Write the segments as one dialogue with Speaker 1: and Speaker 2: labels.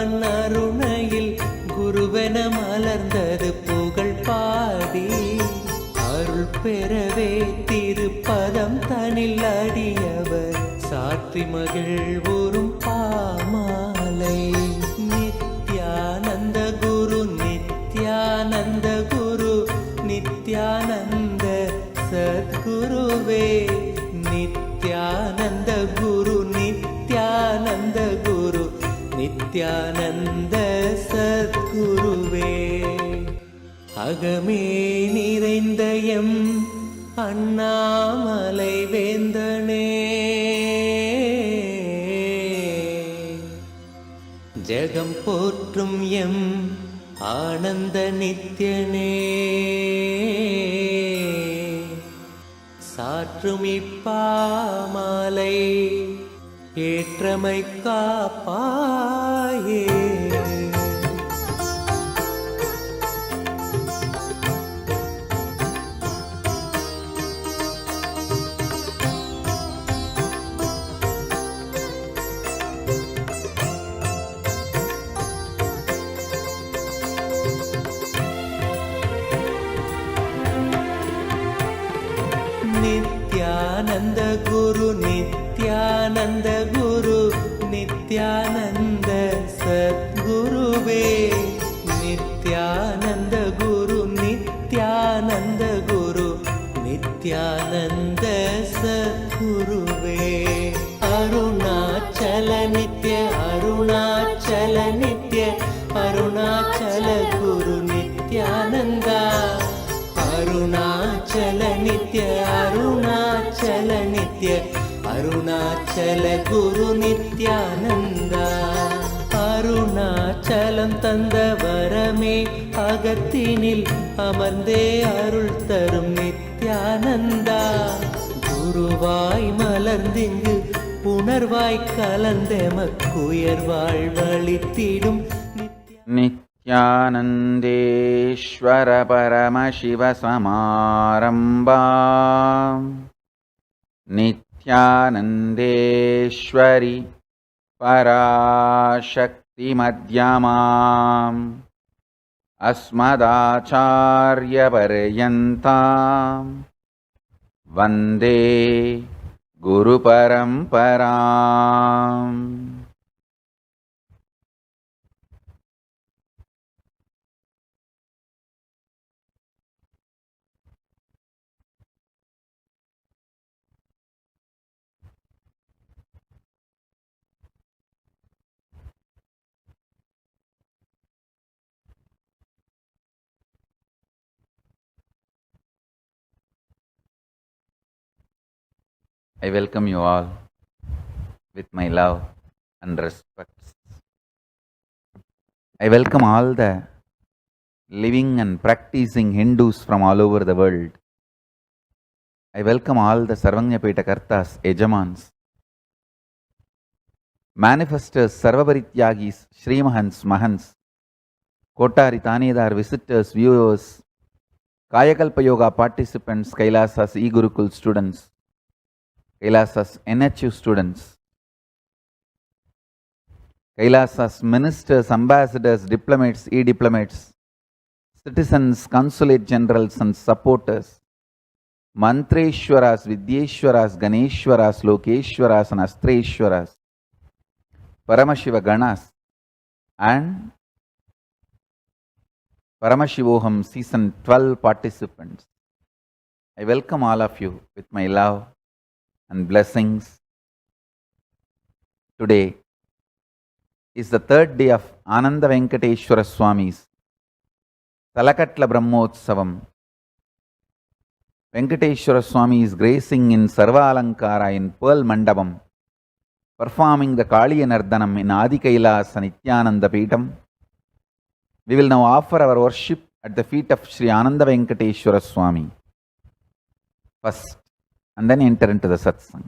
Speaker 1: அவன் அருணையில் குருவென மலர்ந்தது புகழ் பாடி அருள் பெறவே திருப்பதம் தனில் அடியவர் சாற்றி மகிழ்வுறும் பாமாலை. நித்யானந்த குரு நித்யானந்த குரு நித்யானந்த சத்குருவே நித்யானந்த குரு நித்யானந்த குரு நித்யானந்த சத்குருவே. அகமே நிறைந்த எம் அண்ணாமலை வேந்தனே ஜெகம் போற்றும் எம் ஆனந்த நித்யனே சாற்றும் இப்பாமாலை ஏற்றமை காப்பாயே. நித்யானந்த குரு நித்யானந்த குரு நித்யானந்த சத்குருவே நித்யானந்த குரு நித்யானந்த குரு நித்யானந்த சத்குருவே. அருணாச்சல நித்ய அருணாச்சல நித்ய அருணாச்சல குரு நித்யானந்தா அருணாச்சல நித்ய அருணாச்சல நித்ய அருணாச்சல குரு நித்யானந்தா. அருணாச்சலம் தந்த வரமே அகத்தினில் அமர்ந்தே அருள் தரும் நித்யானந்தா குருவாய் மலர்ந்திங்கு புணர்வாய் கலந்தெமக்குயர்வாழ் வழித்திடும்
Speaker 2: நித்யானந்தேஸ்வர பரமசிவ சமாரம்பாம் நித்யானந்தேஸ்வரி பராசக்தி மத்யமாம் அஸ்மதாச்சார்ய பர்யந்தாம் வந்தே குரு பரம்பராம். I welcome you all with my love and respect. I welcome all the living and practicing Hindus from all over the world. I welcome all the Sarvanyapeta Kartas, Ejamans, manifestors, Sarvabarityagis, Srimahans, Mahans, Kotari Tanedar, visitors, viewers, Kayakalpa Yoga participants, Kailasas E-Gurukul students, Kailasas NHU students, Kailasas ministers, ambassadors, diplomats, e-diplomats, citizens, consulate generals and supporters, Mantreshwaras, Vidyeshwaras, Ganeshwaras, Lokeshwaras and Astreshwaras, Paramashiva Ganas and Paramashivoham Season 12 participants. I welcome all of you with my love and blessings. Today is the third day of Ananda Venkateshwara Swami's Talakatla Brahmotsavam. Venkateshwara Swami is gracing in Sarva Alankara in Pearl Mandapam, performing the Kaliya Nardhanam in Adi Kailasa Nityananda Peetam. We will now offer our worship at the feet of Sri Ananda Venkateshwara Swami first, and then enter into the satsang.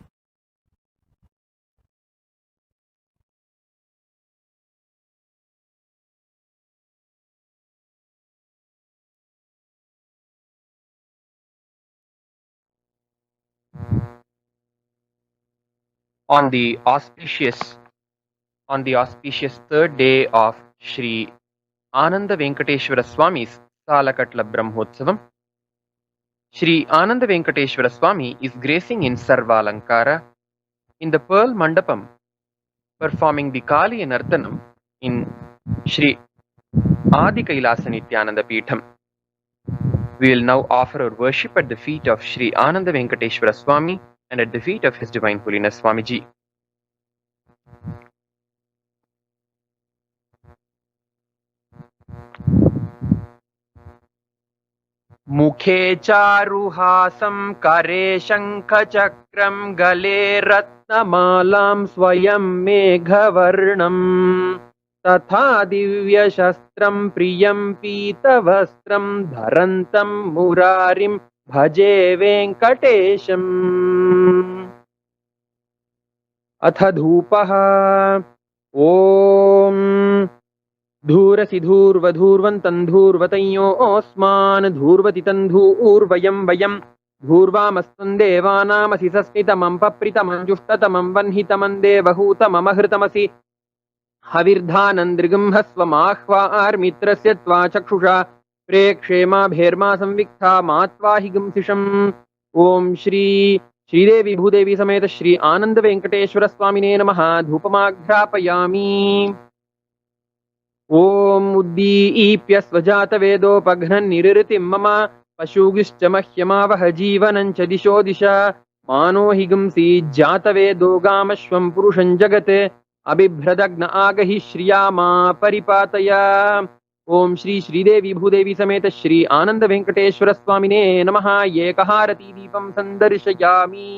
Speaker 3: On the auspicious on the auspicious third day of Sri Ananda Venkateshwara Swami's Salakatla Brahmotsavam. Sri Ananda Venkateshwara Swami is gracing in Sarvalankara in the Pearl Mandapam, performing the Kali Nartanam in Sri Adi Kailasa Nityananda Peetham. We will now offer our worship at the feet of Sri Ananda Venkateshwara Swami and at the feet of His Divine Holiness Swamiji. मुखे चारुहासं करे शङ्खचक्रं गले रत्नमालां स्वयं मेघवर्णं तथा दिव्यशस्त्रं प्रियं पीतवस्त्रं धरन्तं मुरारिं भजे वेङ्कटेशम्। अथ धूपः। ॐ धूरसिधूर्वधूर्वन्तन्धूर्वतञ्योऽस्मान् धूर्वतितन्धूर्वयं वयं धूर्वामस्त्वं देवानामसि सस्मितमं पप्रितमं जुष्टतमं वह्नितमं देवहूतममहृतमसि हविर्धानन्दृगम्हस्वमाह्वार्मित्रस्य त्वा चक्षुषा प्रेक्षेमाभेर्मा संविक्था मात्वाहि गुंसिषम्। ॐ श्रीदेवी भूदेवी समेत श्री आनंद वेंकटेश्वर स्वामिने नमः। धूपमाघ्रापयामि। ॐ उद्दीप्य स्वजातवेदोपघ्नन् निरृतिं मम पशुगिश्च मह्यमावह जीवनं च दिशो दिशा मानो हि गुंसि जातवेदो गामश्वं पुरुषं जगत् अबिभ्रदग्न आगहि श्रिया मा परिपातय। ओम श्रीदेवी भूदेवी समेत श्री आनंद वेंकटेश्वर स्वामिने नमः। एकहारती दीपं संदर्शयामि।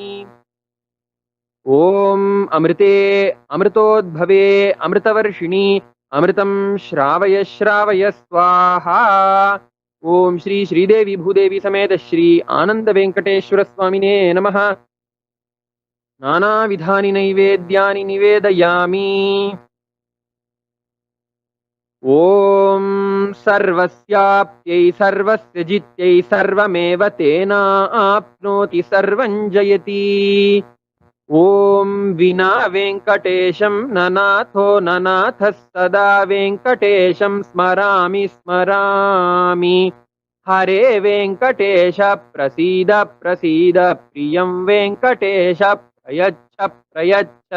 Speaker 3: ओम अमृते अमृतोद्भवे अमृतवर्षिणी अमृतं श्रावय श्रावय स्वाहा। ओम श्रीदेवी भूदेवी समेत श्री आनंद वेंकटेश्वर स्वामिने नमः। नानाविधानि नैवेद्यानि निवेदयामि। ओम सर्वस्याप्त्यै सर्वस्य जित्यै सर्वमेव तेनाप्नोति सर्वं जयति। ओम विना वेंकटेशं ननाथो ननाथः सदा वेंकटेशं स्मरामि स्मरामि। हरे वेंकटेश प्रसीद प्रसीद प्रियं वेंकटेश प्रयच्छ प्रयच्छ।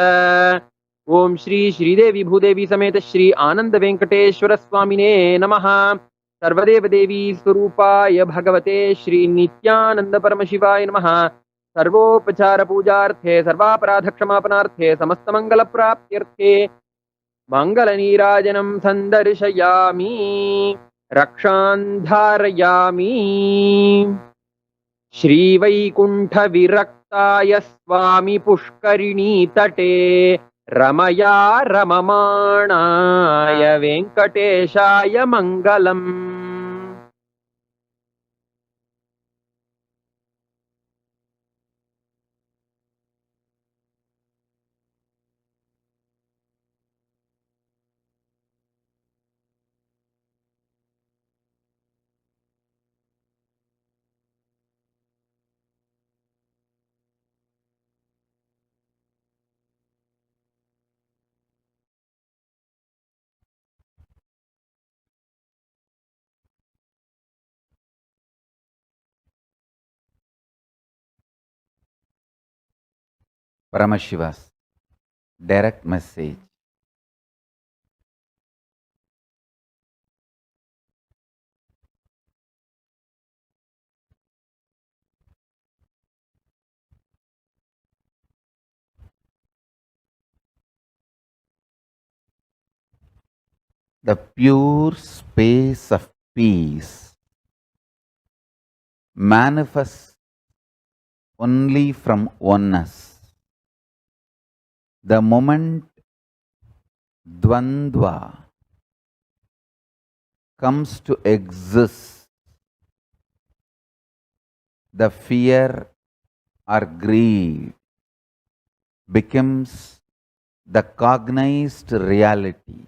Speaker 3: ओम श्रीदेवी भूदेवी समेत श्री आनंद वेंकटेश्वर स्वामिने नमः। सर्वदेव देवी स्वरूपाय भगवते श्री नित्यानंद परमशिवाय नमः। सर्वोपचार पूजार्थे सर्वापराध क्षमापणार्थे समस्त मंगल प्राप्त्यर्थे मंगल नीराजनं संदर्शयामि रक्षान् धारयामि। श्रीवैकुंठ विरक्ताय स्वामी पुष्करिणी तटे रमया रममाणाय वेंकटेशाय मंगलम्।
Speaker 2: Paramashiva's direct message. The pure space of peace manifests only from oneness. The moment Dvandva comes to exist, the fear or greed becomes the cognized reality.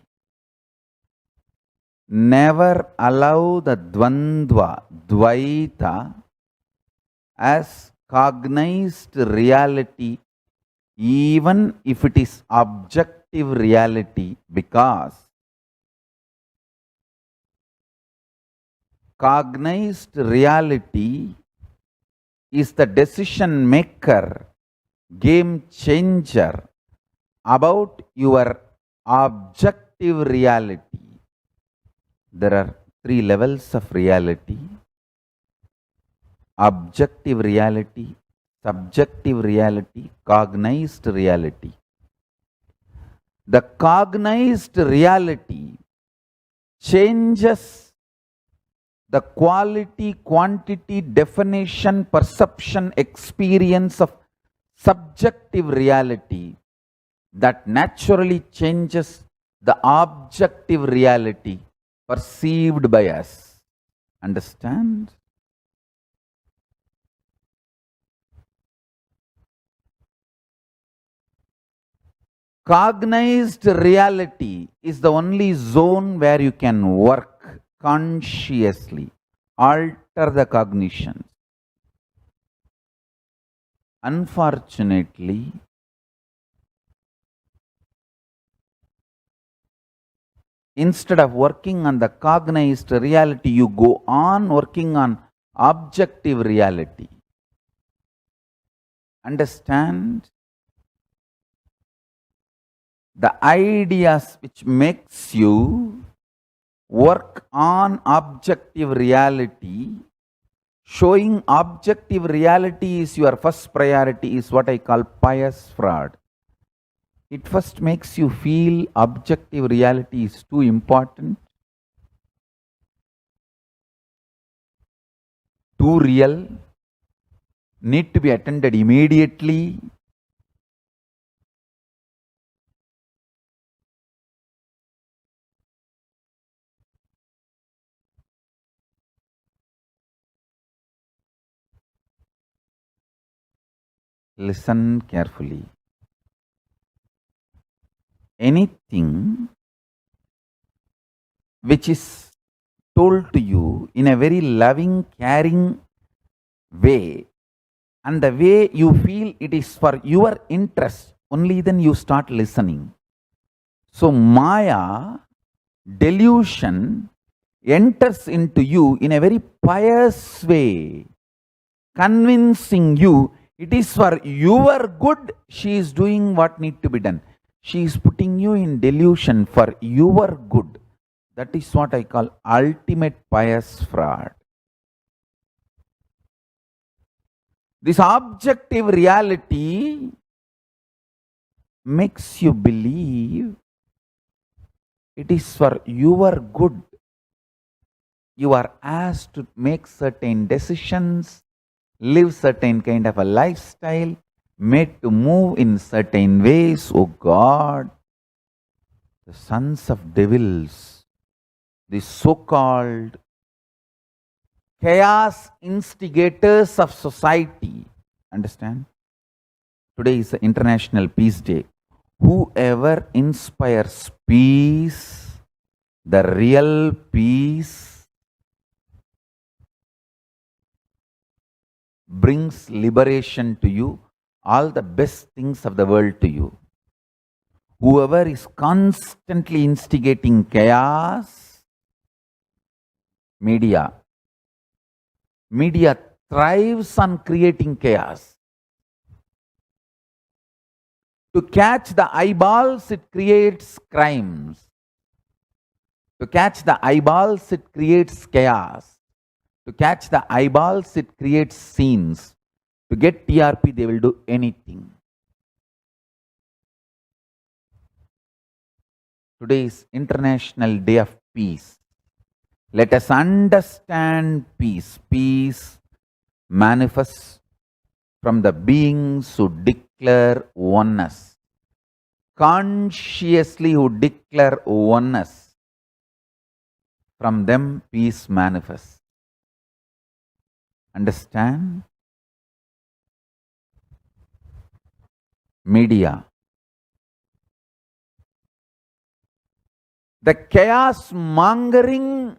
Speaker 2: Never allow the Dvandva, Dvaita, as cognized reality, even if it is object objective reality, because cognized reality is the decision maker, game changer about your objective reality. There are 3 levels of reality: objective reality, subjective reality, cognized reality. The cognized reality changes the quality, quantity, definition, perception, experience of subjective reality that naturally changes the objective reality perceived by us. Understand? Cognized reality is the only zone where you can work consciously, alter the cognition. Unfortunately, instead of working on the cognized reality, you go on working on objective reality. Understand? The ideas which makes you work on objective reality, showing objective reality is your first priority, is what I call pious fraud. It first makes you feel objective reality is too important, too real, need to be attended immediately. Listen carefully. Anything which is told to you in a very loving, caring way, and the way you feel it is for your interest, only then you start listening. So Maya, delusion, enters into you in a very pious way, convincing you it is for your good she is doing what need to be done. She is putting you in delusion for your good. That is what I call ultimate pious fraud. This objective reality makes you believe it is for your good. You are asked to make certain decisions, live certain kind of a lifestyle, made to move in certain ways. Oh God, the sons of devils, the so-called chaos instigators of society. Understand? Today is the International Peace Day. Whoever inspires peace, the real peace, brings liberation to you, all the best things of the world to you. Whoever is constantly instigating chaos, media thrives on creating chaos. To catch the eyeballs, it creates crimes. To catch the eyeballs, it creates chaos. To catch the eyeballs, it creates scenes. To get TRP, they will do anything. Today is International Day of Peace. Let us understand peace. Peace manifests from the beings who declare oneness. Consciously who declare oneness. From them peace manifests. Understand? Media. The chaos mongering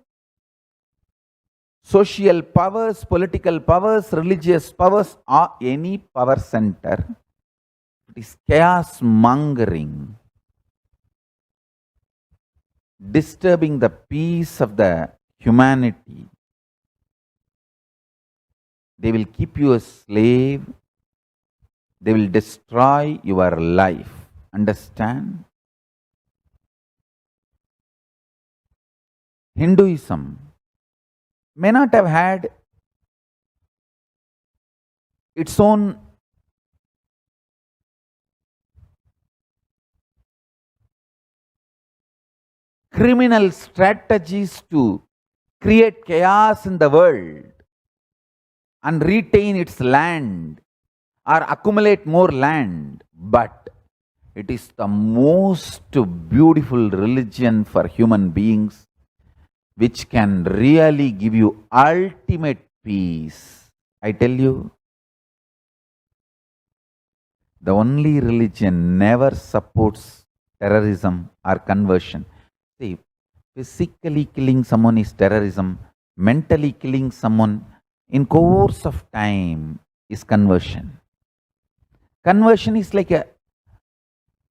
Speaker 2: social powers, political powers, religious powers, or any power center, it is chaos mongering. disturbing the peace of the humanity. They will keep you a slave. They will destroy your life. Understand? Hinduism may not have had its own criminal strategies to create chaos in the world and retain its land or accumulate more land, but it is the most beautiful religion for human beings, which can really give you ultimate peace. I tell you, the only religion never supports terrorism or conversion. See, physically killing someone is terrorism, mentally killing someone in course of time is conversion. Conversion is like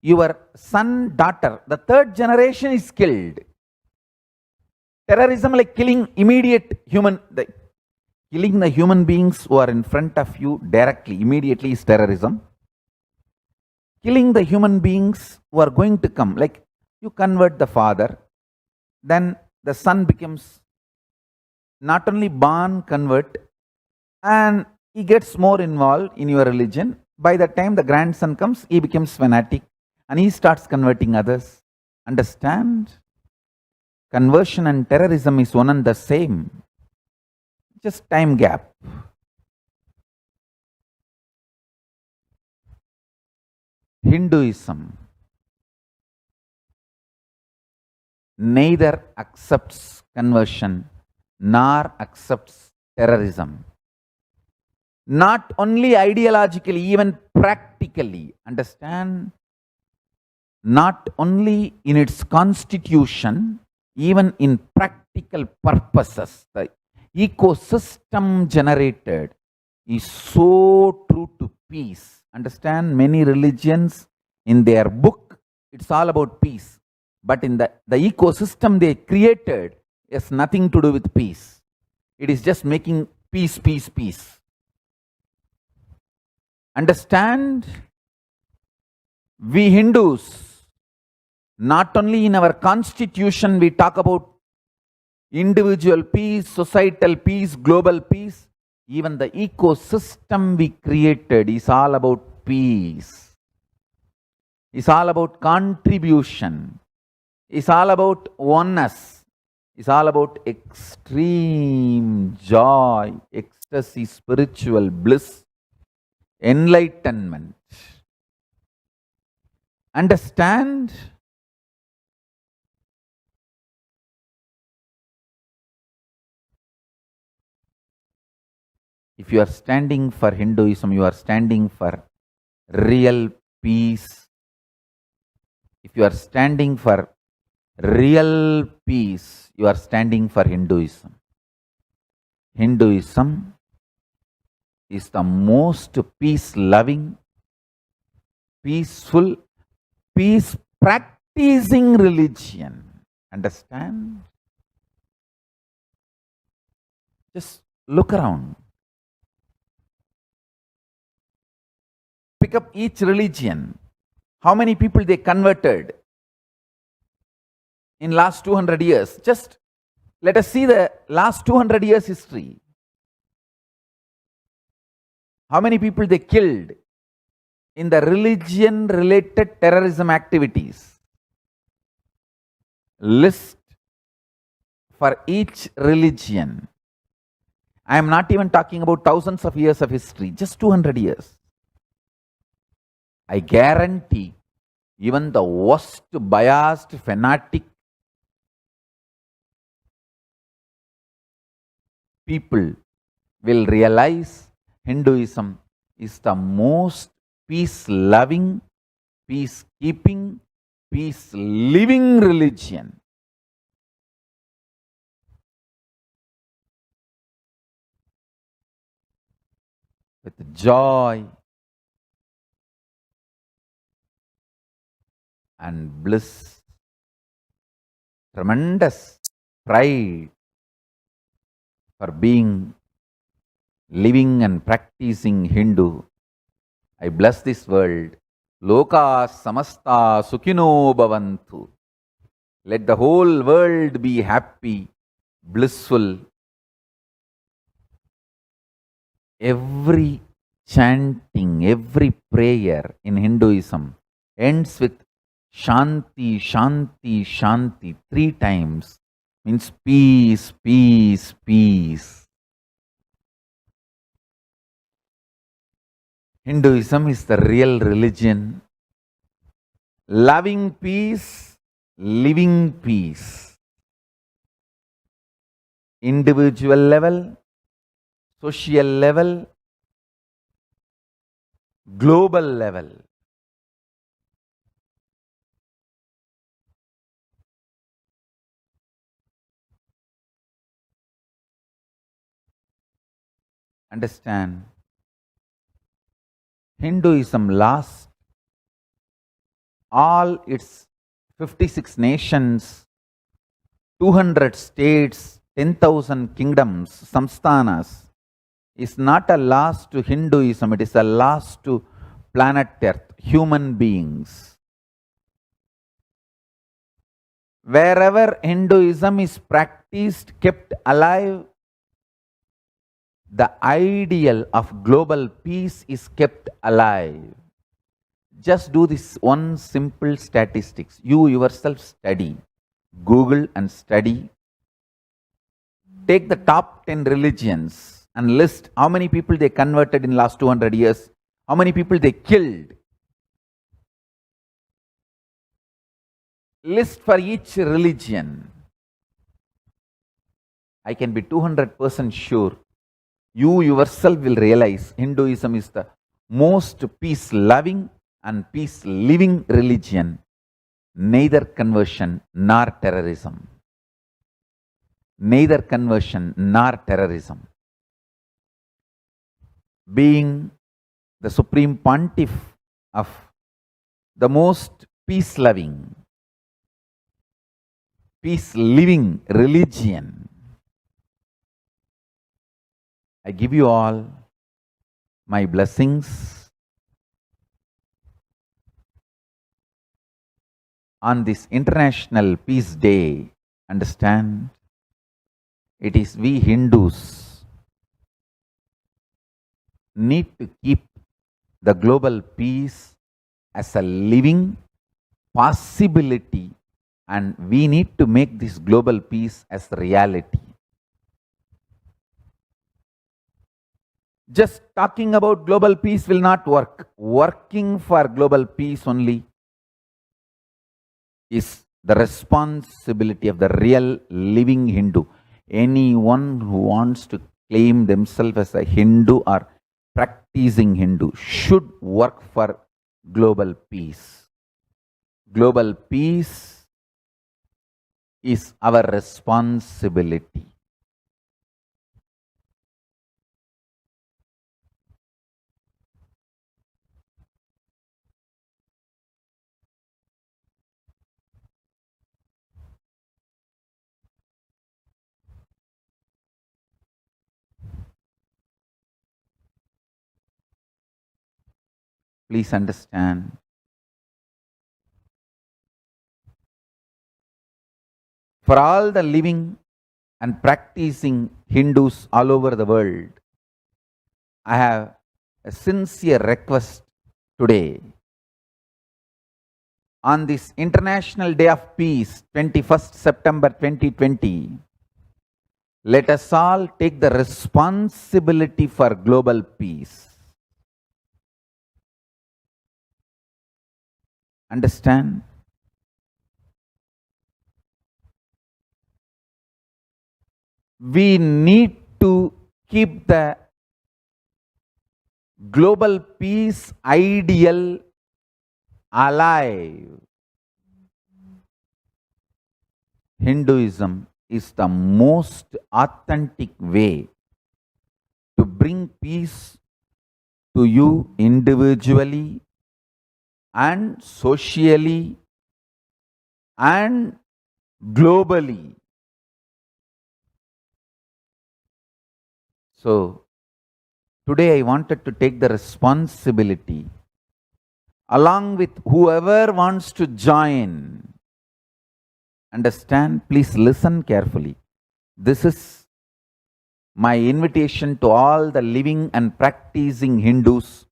Speaker 2: your son, daughter, the third generation is killed. Terrorism, like killing killing the human beings who are in front of you directly, immediately, is terrorism. Killing the human beings who are going to come, like you convert the father, then the son becomes not only born convert, and he gets more involved in your religion. By the time the grandson comes, he becomes fanatic and he starts converting others. Understand? Conversion and terrorism is one and the same. Just time gap. Hinduism neither accepts conversion nor accepts terrorism. Not only ideologically, even practically. Understand? Not only in its constitution, even in practical purposes. The ecosystem generated is so true to peace. Understand? Many religions, in their book, it's all about peace. But in the ecosystem they created has nothing to do with peace. It is just making peace, peace, peace. Understand? We Hindus, not only in our constitution we talk about individual peace, societal peace, global peace, even the ecosystem we created is all about peace. It's all about contribution. It's all about oneness. It's all about extreme joy, ecstasy, spiritual bliss, enlightenment. Understand? If you are standing for Hinduism, you are standing for real peace. If you are standing for real peace, you are standing for Hinduism. Hinduism is the most peace-loving, peaceful, peace-practicing religion. Understand? Just look around. Pick up each religion. How many people they converted in last 200 years? Just let us see the last 200 years history. How many people they killed in the religion related terrorism activities? List for each religion. I am not even talking about thousands of years of history, just 200 years. I guarantee even the worst biased fanatic people will realize Hinduism is the most peace-loving, peace-keeping, peace-living religion. With joy and bliss tremendous pride for being living and practicing Hindu. I bless this world. Loka samasta sukhino bhavantu. Let the whole world be happy, blissful. Every chanting, every prayer in Hinduism ends with Shanti, Shanti, Shanti 3 times. Means peace, peace, peace. Hinduism is the real religion. Loving peace, living peace. Individual level, social level, global level. Understand, Hinduism lasts all its 56 nations, 200 states, 10,000 kingdoms, samsthanas, is not a loss to Hinduism, it is a loss to planet Earth, human beings. Wherever Hinduism is practiced, kept alive, the ideal of global peace is kept alive. Just do this one simple statistics. You yourself study. Google and study. Take the top 10 religions and list how many people they converted in last 200 years, how many people they killed. List for each religion. I can be 200% sure. You yourself will realize Hinduism is the most peace-loving and peace-living religion, neither conversion nor terrorism. Neither conversion nor terrorism. Being the supreme pontiff of the most peace-loving, peace-living religion, I give you all my blessings on this International Peace Day. Understand, it is we Hindus need to keep the global peace as a living possibility, and we need to make this global peace as reality. Just talking about global peace will not work. Working for global peace only is the responsibility of the real living Hindu. Anyone who wants to claim themselves as a Hindu or practicing Hindu should work for global peace. Global peace is our responsibility. Please understand, for all the living and practicing Hindus all over the world, I have a sincere request today. On this International Day of Peace, 21st September 2020, let us all take the responsibility for global peace. Understand? We need to keep the global peace ideal alive. Hinduism is the most authentic way to bring peace to you individually and socially and globally. So, today I wanted to take the responsibility along with whoever wants to join. Understand? Please listen carefully. This is my invitation to all the living and practicing Hindus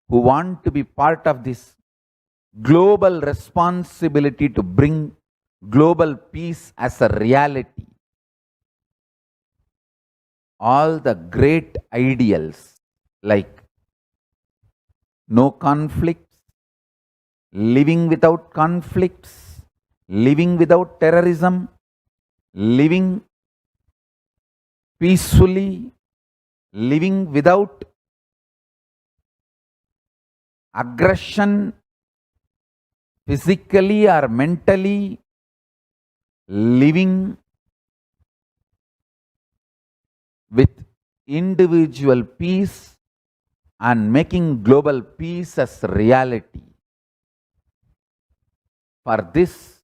Speaker 2: who want to be part of this global responsibility to bring global peace as a reality. All the great ideals like no conflicts, living without conflicts, living without terrorism, living peacefully, living without aggression physically or mentally, living with individual peace and making global peace as reality. For this,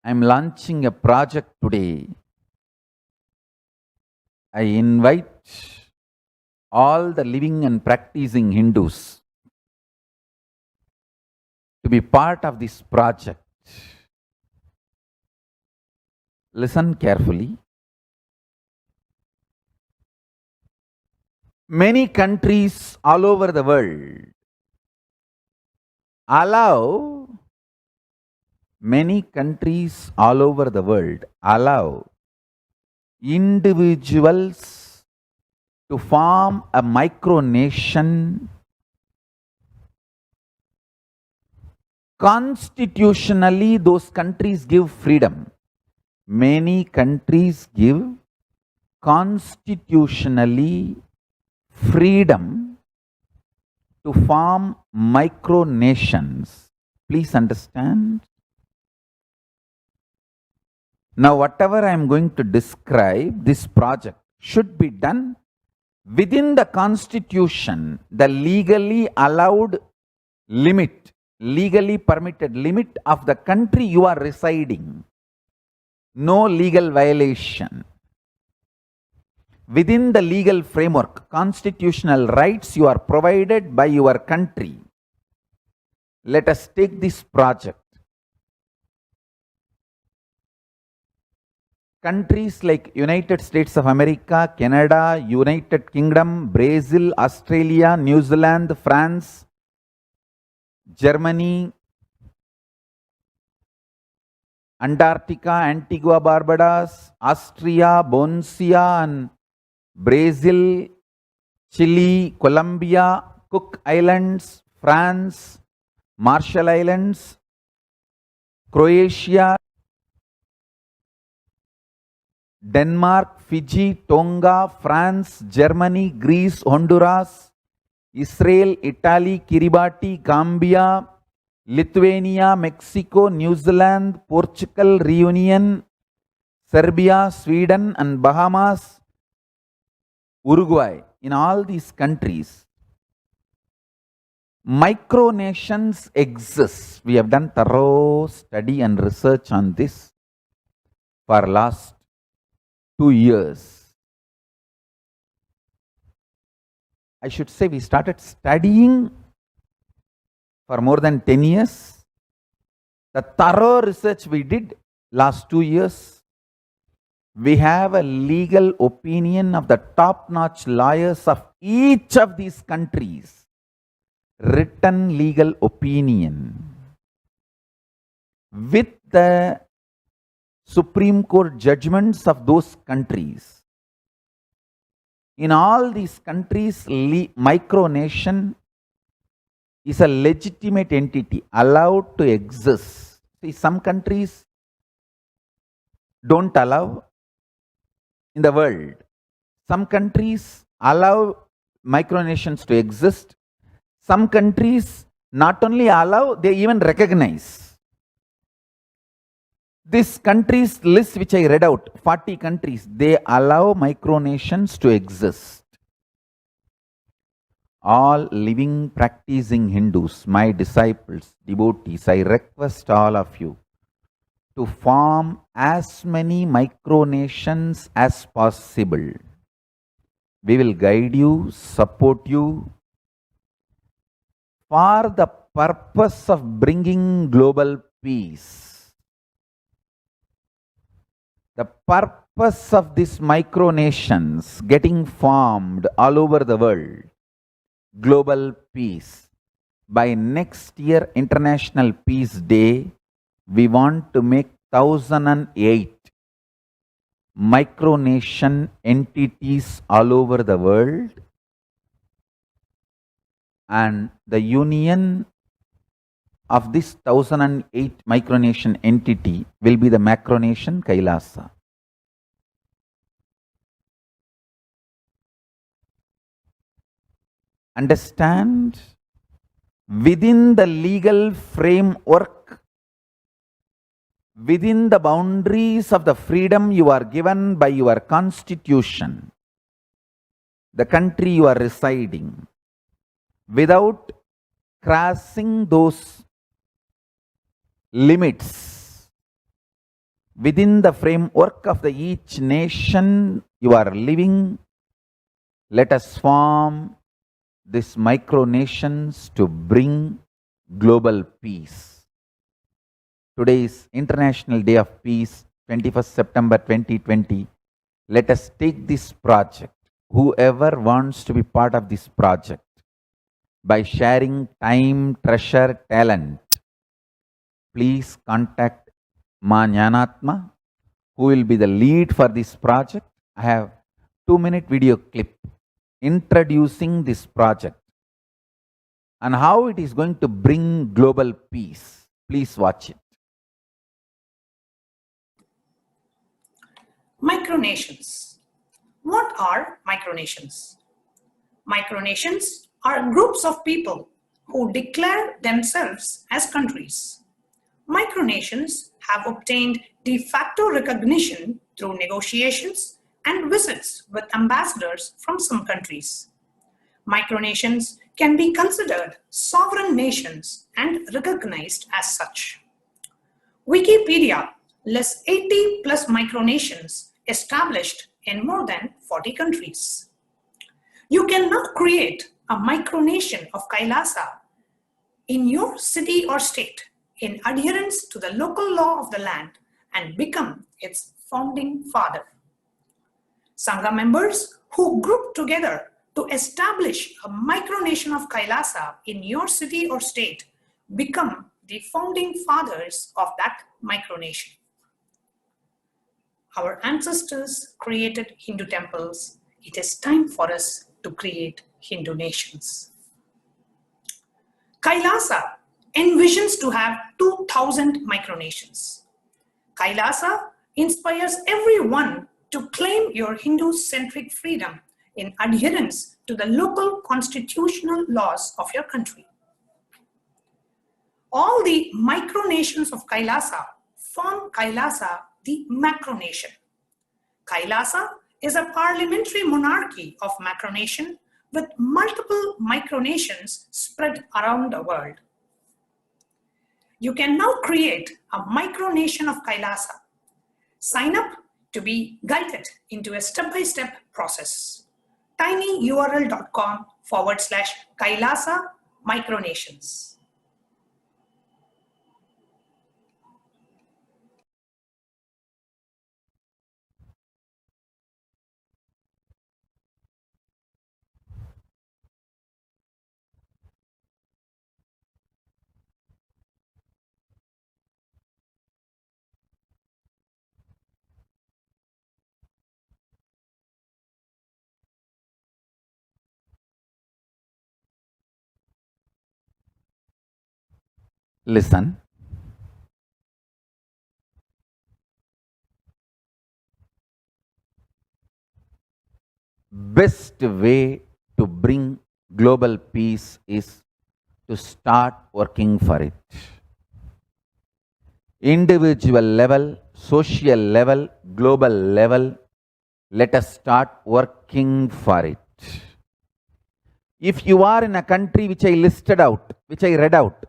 Speaker 2: I am launching a project today. I invite all the living and practicing Hindus to be part of this project. Listen carefully. Many countries all over the world allow individuals to form a micronation. Constitutionally, those countries give freedom. Many countries give constitutionally freedom to form micronations. Please understand. Now, whatever I am going to describe, this project should be done within the constitution, the legally allowed limit, legally permitted limit of the country you are residing. No legal violation. Within the legal framework, constitutional rights you are provided by your country. Let us take this project. Countries like United States of America, Canada, United Kingdom, Brazil, Australia, New Zealand, France, Germany, Antarctica, Antigua, Barbados, Austria, Bosnia and Brazil, Chile, Colombia, Cook Islands, France, Marshall Islands, Croatia, Denmark, Fiji, Tonga, France, Germany, Greece, Honduras, Israel, Italy, Kiribati, Gambia, Lithuania, Mexico, New Zealand, Portugal, Reunion, Serbia, Sweden and Bahamas, Uruguay. In all these countries, micronations exist. We have done thorough study and research on this for last 2 years. I should say we started studying for more than 10 years. The thorough research we did last 2 years. We have a legal opinion of the top-notch lawyers of each of these countries. Written legal opinion with the Supreme Court judgments of those countries. In all these countries, micronation is a legitimate entity allowed to exist. See, some countries don't allow in the world. Some countries allow micronations to exist. Some countries not only allow, they even recognize. This countries list which I read out, 40 countries, they allow micronations to exist. All living, practicing Hindus, my disciples, devotees, I request all of you to form as many micronations as possible. We will guide you, support you for the purpose of bringing global peace. The purpose of these micronations getting formed all over the world, global peace. By next year, International Peace Day, we want to make 1008 micronation entities all over the world, and the union of this 1008 micronation entity will be the macronation Kailasa. Understand, within the legal framework, within the boundaries of the freedom you are given by your constitution, the country you are residing, without crossing those limits, within the framework of the each nation you are living, let us form these micronations to bring global peace. Today is International Day of Peace, 21st September 2020. Let us take this project, whoever wants to be part of this project, by sharing time, treasure, talent. Please contact Ma Jnanatma, who will be the lead for this project. I have 2-minute video clip introducing this project and how it is going to bring global peace. Please watch it.
Speaker 4: Micronations. What are micronations? Micronations are groups of people who declare themselves as countries. Micronations have obtained de facto recognition through negotiations and visits with ambassadors from some countries. Micronations can be considered sovereign nations and recognized as such. Wikipedia lists 80 plus micronations established in more than 40 countries. You cannot create a micronation of Kailasa in your city or state in adherence to the local law of the land and become its founding father. Sangha members who group together to establish a micronation of Kailasa in your city or state become the founding fathers of that micronation. Our ancestors created Hindu temples. It is time for us to create Hindu nations. Kailasa envisions to have 2,000 micronations. Kailasa inspires everyone to claim your Hindu-centric freedom in adherence to the local constitutional laws of your country. All the micronations of Kailasa form Kailasa, the macronation. Kailasa is a parliamentary monarchy of macronation with multiple micronations spread around the world. You can now create a micronation of Kailasa. Sign up to be guided into a step-by-step process. tinyurl.com/Kailasa micronations.
Speaker 2: Listen. Best way to bring global peace is to start working for it. Individual level, social level, global level, let us start working for it. If you are in a country which I listed out, which I read out,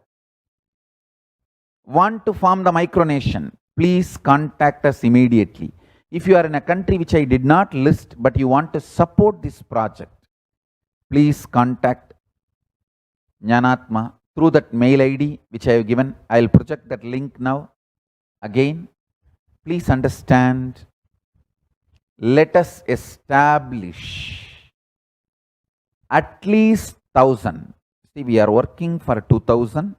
Speaker 2: want to form the micronation, please contact us immediately. If you are in a country which I did not list, but you want to support this project, please contact Jnanatma through that mail ID which I have given. I will project that link now. Again, please understand, let us establish at least 1,000. See, we are working for 2,000.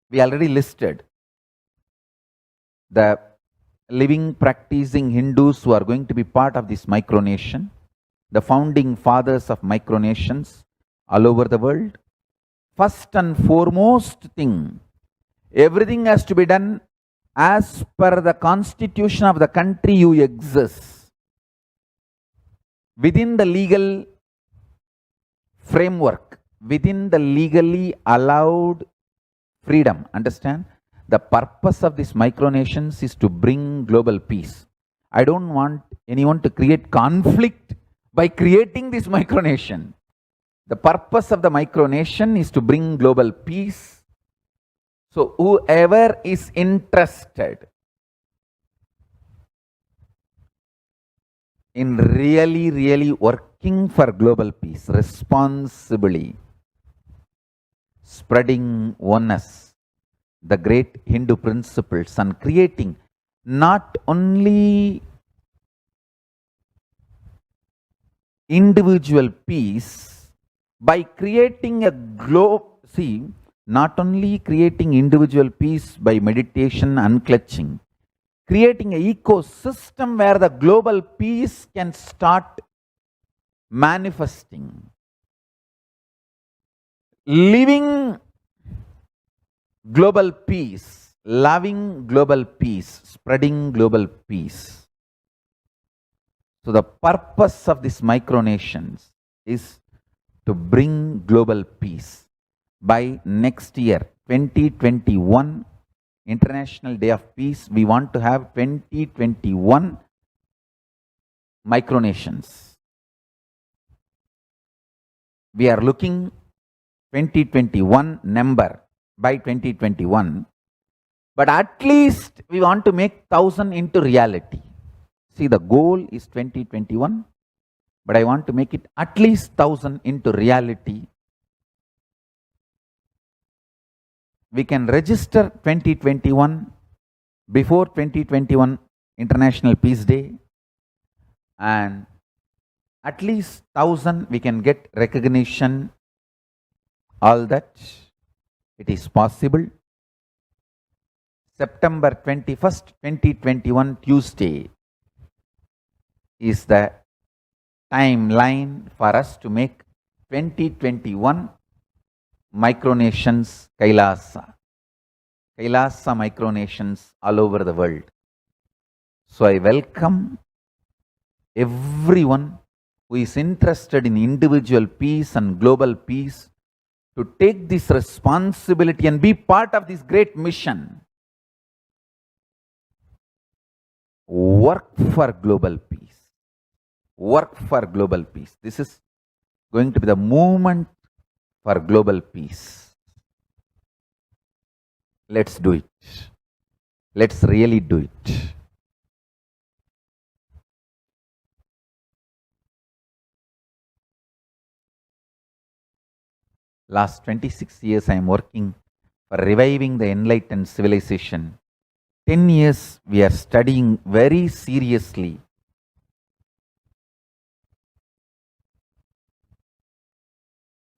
Speaker 2: We already listed the living, practicing Hindus who are going to be part of this micronation, the founding fathers of micronations all over the world. First and foremost thing, everything has to be done as per the constitution of the country you exist, within the legal framework, within the legally allowed freedom. Understand? The purpose of these micronations is to bring global peace. I don't want anyone to create conflict by creating this micronation. The purpose of the micronation is to bring global peace. So whoever is interested in really working for global peace, responsibly spreading oneness, the great Hindu principles, and creating not only individual peace, by creating a not only creating individual peace by meditation, unclutching, creating an ecosystem where the global peace can start manifesting. Living global peace, loving global peace, spreading global peace. So the purpose of these micronations is to bring global peace. By next year, 2021, International Day of Peace, we want to have 2021 micronations. We are looking 2021 number by 2021, but at least we want to make 1,000 into reality. See, the goal is 2021, but I want to make it at least 1,000 into reality. We can register 2021 before 2021 International Peace Day, and at least 1,000 we can get recognition. All that, it is possible. September 21st, 2021, Tuesday, is the timeline for us to make 2021 micronations Kailasa. Kailasa micronations all over the world. So I welcome everyone who is interested in individual peace and global peace to take this responsibility and be part of this great mission. Work for global peace. Work for global peace. This is going to be the movement for global peace. Let's do it. Let's really do it. Last 26 years I am working for reviving the enlightened civilization. 10 years we are studying very seriously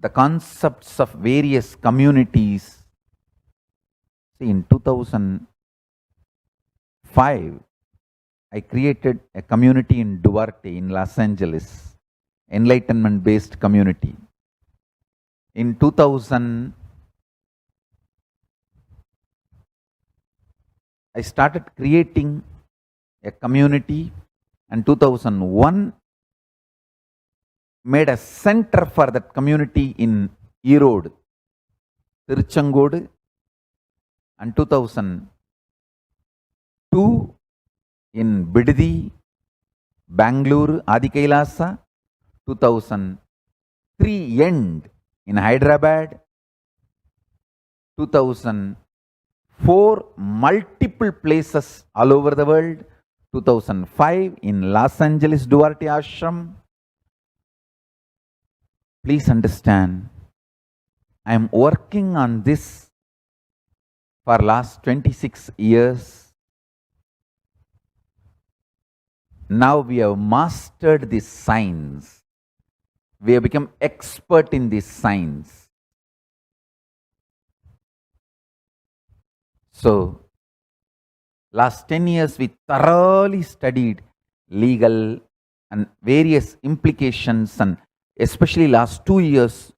Speaker 2: the concepts of various communities. See, in 2005, I created a community in Duarte in Los Angeles, enlightenment-based community. In 2000, I started creating a community, and 2001 made a center for that community in Erode, Tiruchengodu, and 2002 in Bidadi, Bangalore, Adi Kailasa, 2003 end in Hyderabad, 2004 4 multiple places all over the world. 2005 in Los Angeles Duarte Ashram. Please understand, I am working on this for last 26 years. Now we have mastered this science. We have become expert in this science. So, last 10 years we thoroughly studied legal and various implications, and especially last 2 years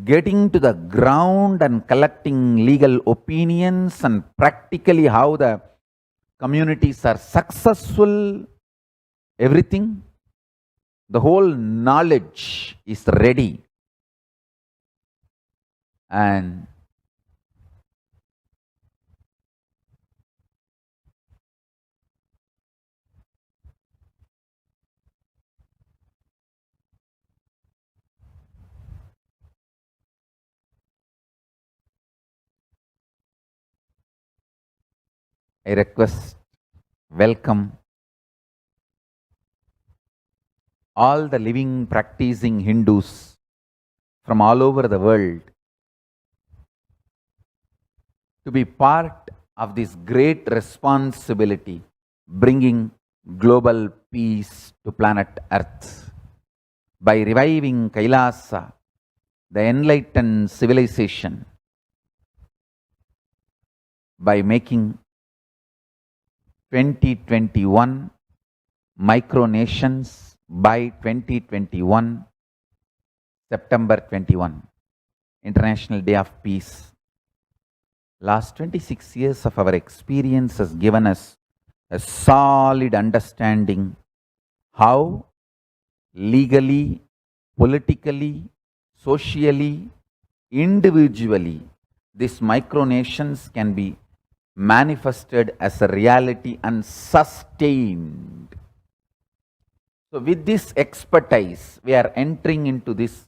Speaker 2: getting to the ground and collecting legal opinions and practically how the communities are successful, everything. The whole knowledge is ready. And I request, welcome all the living, practicing Hindus from all over the world to be part of this great responsibility, bringing global peace to planet Earth by reviving Kailasa, the enlightened civilization, by making 2021 micronations by 2021 September 21, International Day of Peace. Last 26 years of our experience has given us a solid understanding how legally, politically, socially, individually, these micronations can be manifested as a reality and sustained. So with this expertise, we are entering into this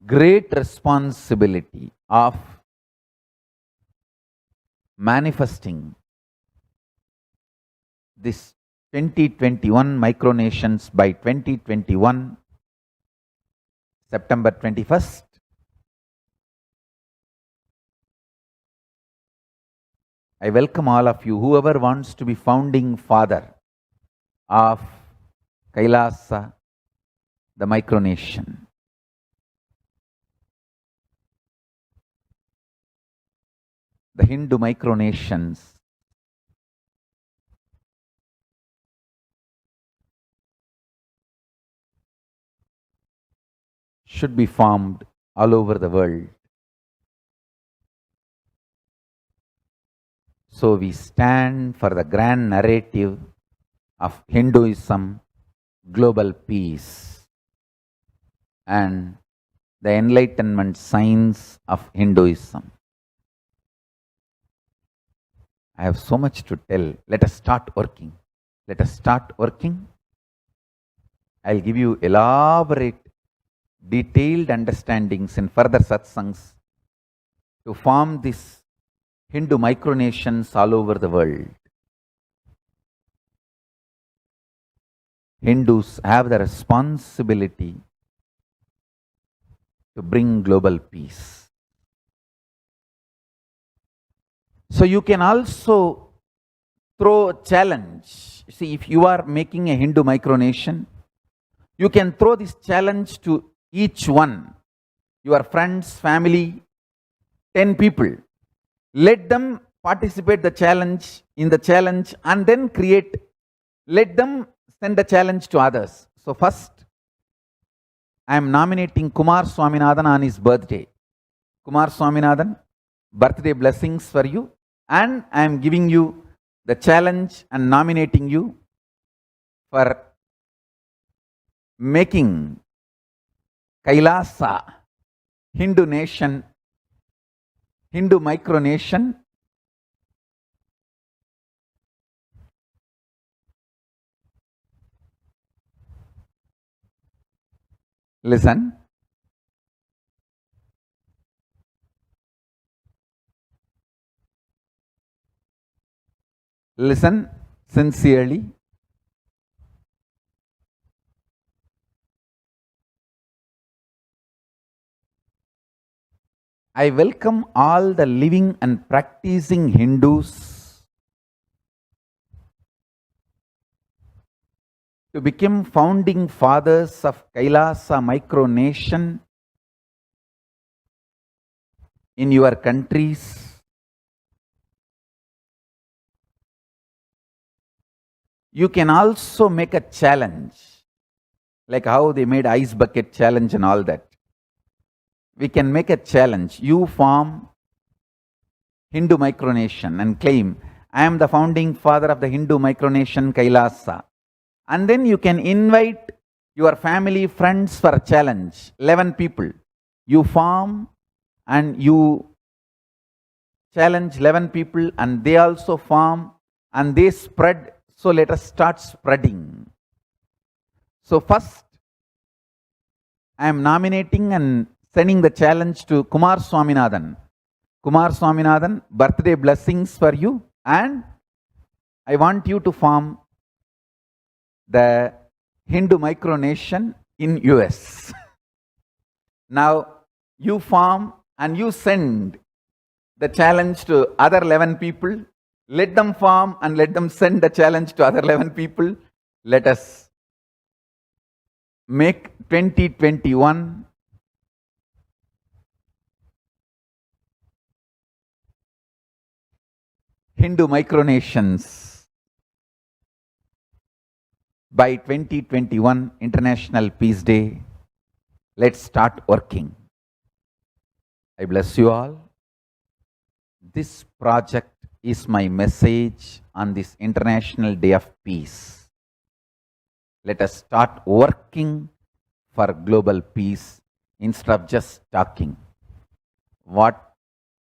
Speaker 2: great responsibility of manifesting this 2021 micronations by 2021 September 21st. I welcome all of you, whoever wants to be founding father of Kailasa, the micronation. The Hindu micronations should be formed all over the world. So we stand for the grand narrative of Hinduism, global peace, and the enlightenment science of Hinduism. I have so much to tell. Let us start working. Let us start working. I'll give you elaborate, detailed understandings in further satsangs to form these Hindu micronations all over the world. Hindus have the responsibility to bring global peace. So you can also throw a challenge. See, if you are making a Hindu micronation, you can throw this challenge to each one, your friends, family, 10 people. Let them participate in the challenge and then create, let them send a challenge to others. So first, I am nominating Kumar Swaminathan on his birthday. Kumar Swaminathan, birthday blessings for you. And I am giving you the challenge and nominating you for making Kailasa, Hindu nation, Hindu micronation, listen, Listen sincerely. I welcome all the living and practicing Hindus to become founding fathers of Kailasa micronation in your countries. You can also make a challenge, like how they made ice bucket challenge and all that. We can make a challenge. You form Hindu micronation and claim, I am the founding father of the Hindu micronation Kailasa. And then you can invite your family, friends for a challenge. 11 people. You form and you challenge 11 people and they also form and they spread. So let us start spreading. So first, I am nominating and sending the challenge to Kumar Swaminathan. Kumar Swaminathan, birthday blessings for you. And I want you to form the Hindu micronation in US. Now, you form and you send the challenge to other 11 people. Let them form and let them send the challenge to other 11 people. Let us make 2021 Hindu micronations. By 2021 International Peace Day, let's start working. I bless you all. This project is my message on this International Day of Peace. Let us start working for global peace instead of just talking. What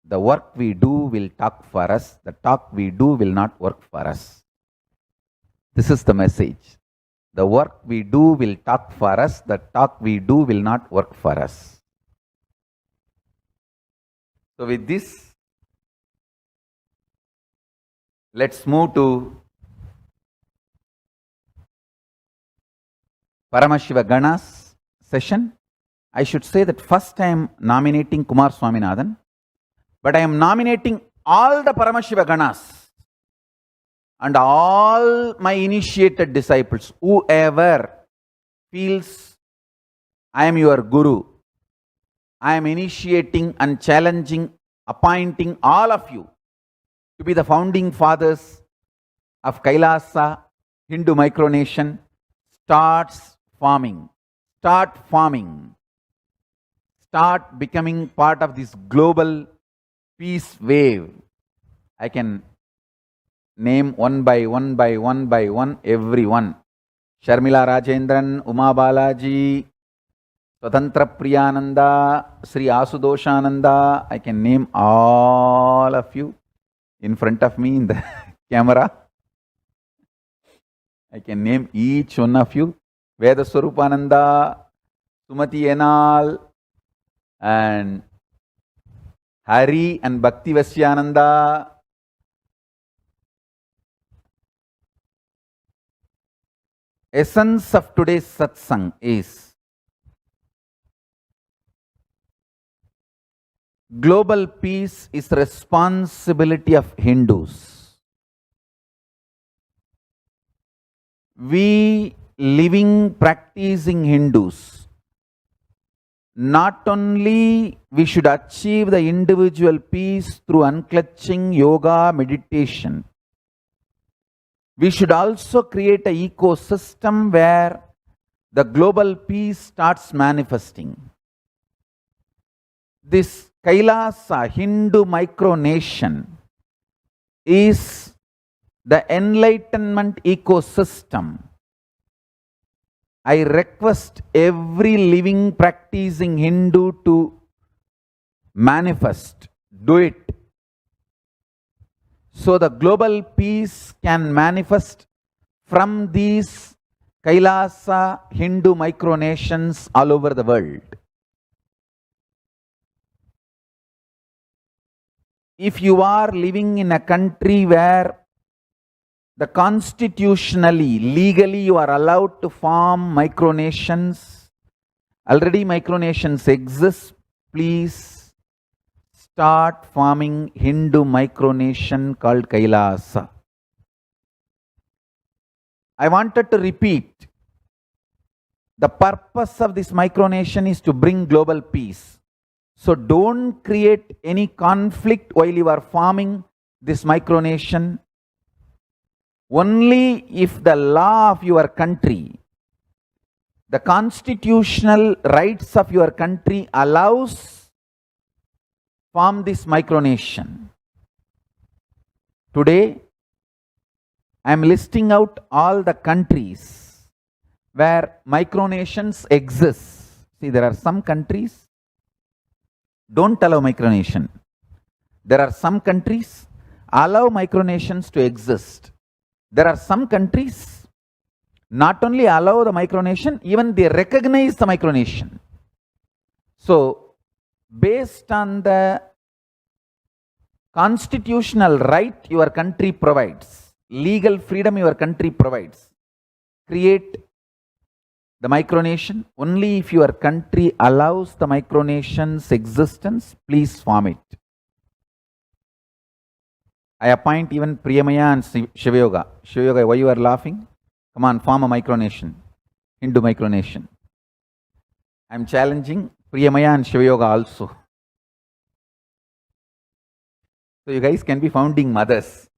Speaker 2: the work we do will talk for us, the talk we do will not work for us. This is the message. The work we do will talk for us, the talk we do will not work for us. So with this, let's move to Paramashiva Gana's session. I should say that first I am nominating Kumar Swaminathan, but I am nominating all the Paramashiva Ganas and all my initiated disciples, whoever feels I am your Guru, I am initiating and challenging, appointing all of you to be the founding fathers of Kailasa Hindu micronation. Starts forming. Start forming. Start becoming part of this global peace wave. I can name one by one everyone. Sharmila Rajendran, Uma Balaji, Swatantra Priyananda, Sri Asudoshananda. I can name all of you in front of me in the camera. I can name each one of you. Veda Swarupananda, Sumati Enal, and Hari and Bhakti Vasyananda. Essence of today's satsang is global peace is responsibility of Hindus. We living, practicing Hindus, not only we should achieve the individual peace through unclutching yoga, meditation, we should also create an ecosystem where the global peace starts manifesting. This Kailasa Hindu micronation is the enlightenment ecosystem. I request every living, practicing Hindu to manifest, do it. So the global peace can manifest from these Kailasa Hindu micronations all over the world. If you are living in a country where the constitutionally, legally you are allowed to form micronations. Already micronations exist. Please start forming Hindu micronation called Kailasa. I wanted to repeat, the purpose of this micronation is to bring global peace. So don't create any conflict while you are forming this micronation. Only if the law of your country, the constitutional rights of your country allows form this micronation. Today, I am listing out all the countries where micronations exist. See, there are some countries don't allow micronation. There are some countries allow micronations to exist. There are some countries not only allow the micronation, even they recognize the micronation. So, based on the constitutional right your country provides, legal freedom your country provides, create the micronation. Only if your country allows the micronation's existence, please form it. I appoint even Priyamaya and Shivayoga. Shivayoga, why you are laughing? Come on, form a micronation, Hindu micronation. I am challenging Priyamaya and Shivayoga also. So you guys can be founding mothers.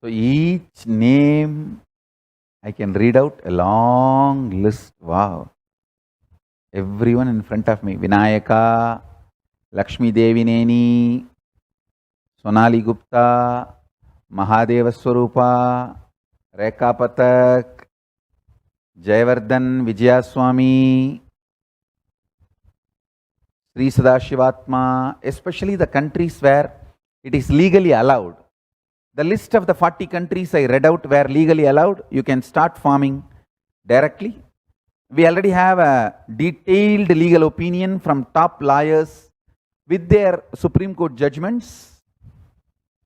Speaker 2: So each name I can read out a long list. Wow. Everyone in front of me. Vinayaka, Lakshmi Devineni, Sonali Gupta, Mahadeva Swarupa, Rekha Patak, Jayavardhan Vijayaswamy, Sri Sadashivatma, especially the countries where it is legally allowed. The list of the 40 countries I read out where legally allowed, you can start forming directly. We already have a detailed legal opinion from top lawyers with their Supreme Court judgments.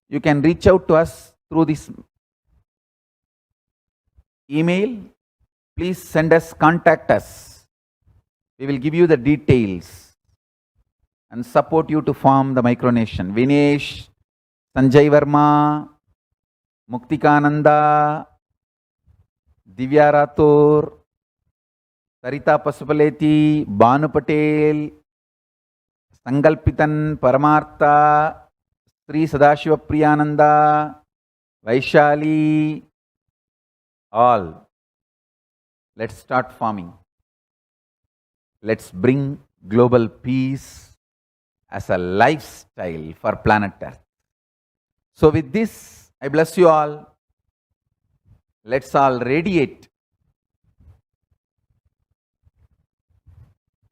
Speaker 2: You can reach out to us through this email. Please send us, contact us. We will give you the details and support you to form the micronation. Vinesh, Sanjay Verma, Muktikananda, Divya Rathore, Sarita Pasupaleti, Banu Patel, Sangalpitan Paramartha, Sri Sadashiva Priyananda, Vaishali, all. Let's start forming. Let's bring global peace as a lifestyle for planet Earth. So with this, I bless you all. Let's all radiate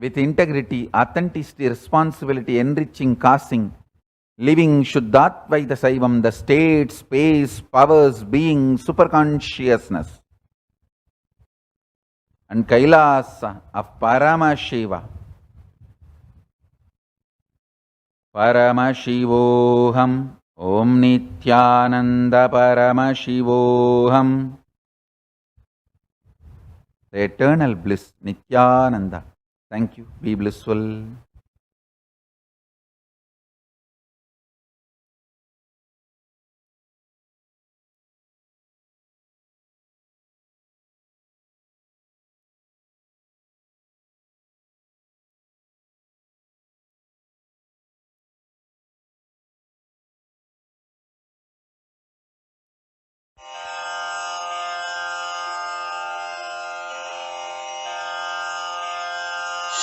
Speaker 2: with integrity, authenticity, responsibility, enriching, causing, living Shuddhatvaita Saivam, the state, space, powers, being, superconsciousness, and Kailasa of Paramashiva. Paramashivoham. Om Nityananda Paramashivoham. The eternal bliss, Nityananda. Thank you. Be blissful.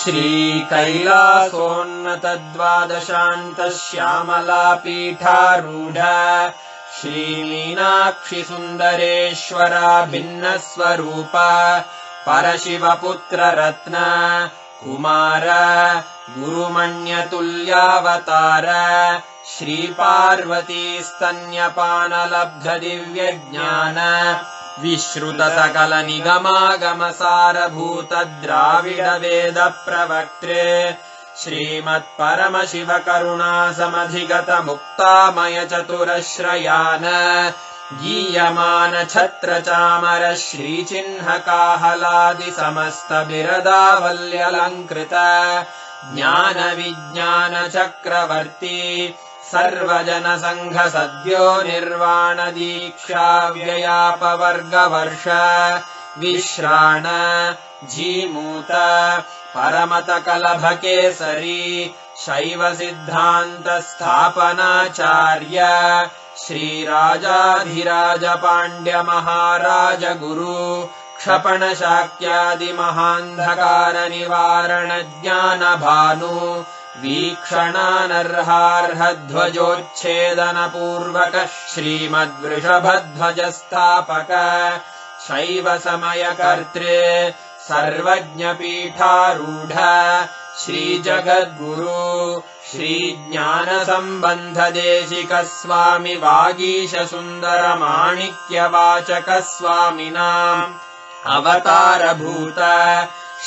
Speaker 5: श्रीकैलासोन्नतद्वादशान्तश्यामलापीठारूढ श्रीमीनाक्षिसुन्दरेश्वरा भिन्नस्वरूप परशिवपुत्ररत्न Kumar गुरुमण्यतुल्यावतार श्रीपार्वतीस्तन्यपानलब्धदिव्यज्ञान विश्रुतसकलनिगमागमसारभूत द्राविडवेदप्रवक्त्रे श्रीमत्परमशिवकरुणासमधिगतमुक्तामयचतुरश्रयान गीयमान छत्रचामर श्रीचिह्नकाहलादिसमस्तबिरदावल्यलङ्कृत ज्ञानविज्ञानचक्रवर्ती सर्वजनसङ्घसद्यो निर्वाणदीक्षाव्ययापवर्गवर्ष विश्राण Jimuta परमतकलभकेसरी शैवसिद्धान्तस्थापनाचार्य श्रीराजाधिराजपाण्ड्यमहाराज गुरु क्षपणशाक्यादिमहान्धकारनिवारणज्ञानभानु वीक्षणानर्हार्हध्वजोच्छेदनपूर्वक श्रीमद्वृषभध्वजस्थापक शैवसमयकर्त्रे सर्वज्ञपीठारूढ श्रीजगद्गुरु श्रीज्ञानसम्बन्धदेशिकस्वामि वागीशसुन्दरमाणिक्यवाचकस्वामिनाम् अवतारभूत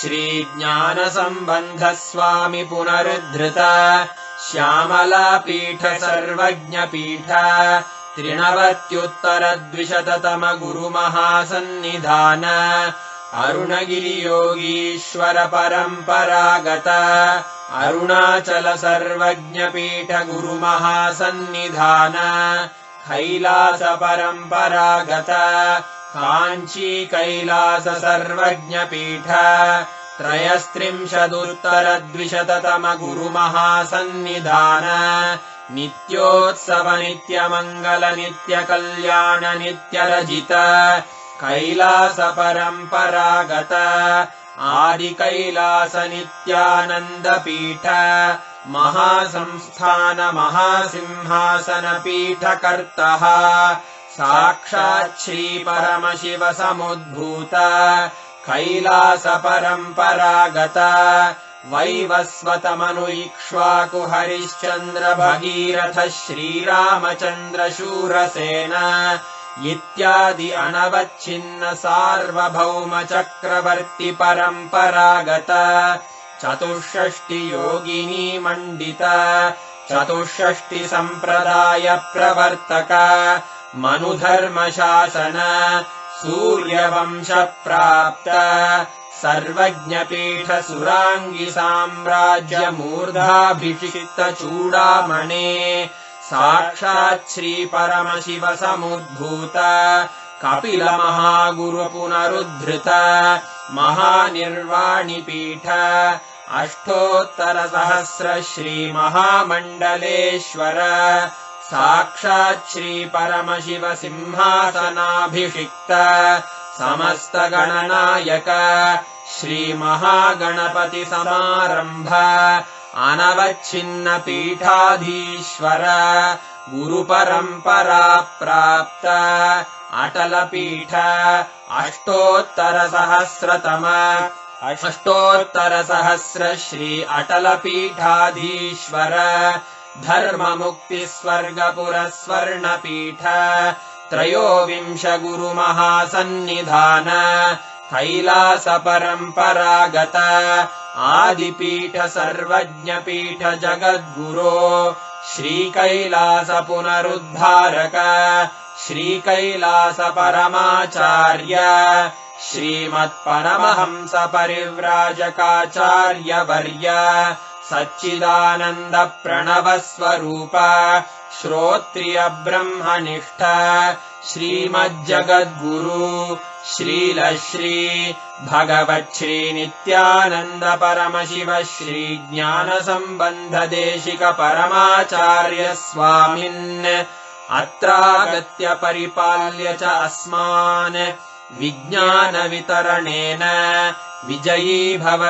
Speaker 5: श्रीज्ञानसम्बन्धस्वामि पुनरुद्धृत श्यामलापीठ सर्वज्ञपीठ त्रिनवत्युत्तरद्विशततम गुरुमहासन्निधान अरुणगिरियोगीश्वर परम्परागत अरुणाचल सर्वज्ञपीठ गुरुमहासन्निधान कैलास परम्परागत काञ्ची कैलास सर्वज्ञपीठ त्रयस्त्रिंशदुत्तरद्विशततम गुरुमहासन्निधान नित्योत्सव नित्यमङ्गल नित्यकल्याण नित्यरजित कैलास परम्परागत आदिकैलास नित्यानन्दपीठ महासंस्थान महासिंहासन पीठकर्तः साक्षात् श्रीपरमशिव समुद्भूत कैलास परम्परागत वैवस्वतमनु इक्ष्वाकु हरिश्चन्द्र भगीरथ श्रीरामचन्द्र शूरसेन इत्यादि अनवच्छिन्न सार्वभौम चक्रवर्ति परम्परागत चतुष्षष्टि योगिनी मण्डित चतुष्षष्टि सम्प्रदाय प्रवर्तक मनुधर्मशासन सूर्यवंश प्राप्त सर्वज्ञपीठ सुराङ्गी साम्राज्य मूर्धाभिषिक्त चूडामणे साक्षात् श्रीपरमशिव समुद्भूत कपिल महागुरु पुनरुद्धृत महानिर्वाणिपीठ अष्टोत्तरसहस्र श्रीमहामण्डलेश्वर साक्षात् श्रीपरमशिव सिंहासनाभिषिक्त समस्तगणनायक श्रीमहागणपति समारम्भ अनवच्छिन्न पीठाधीश्वर गुरुपरम्परा प्राप्त अटलपीठ अष्टोत्तरसहस्र श्री अटलपीठाधीश्वर धर्ममुक्तिस्वर्गपुरस्वर्णपीठ त्रयोविंश गुरुमहासन्निधान कैलास परम्परागत आदिपीठ सर्वज्ञपीठ जगद्गुरो श्रीकैलास पुनरुद्धारक श्रीकैलास परमाचार्य श्रीमत्परमहंस परिव्राजकाचार्यवर्य सच्चिदानन्द प्रणवस्वरूप श्रोत्रिय ब्रह्मनिष्ठ श्रीमज्जगद्गुरु श्रीलश्री भगवच्छ्री नित्यानन्द परमशिव श्री ज्ञानसम्बन्धदेशिक परमाचार्य स्वामिन् अत्रागत्य परिपाल्य च अस्मान् विज्ञानवितरणेन विजयी भव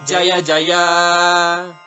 Speaker 5: जय जय।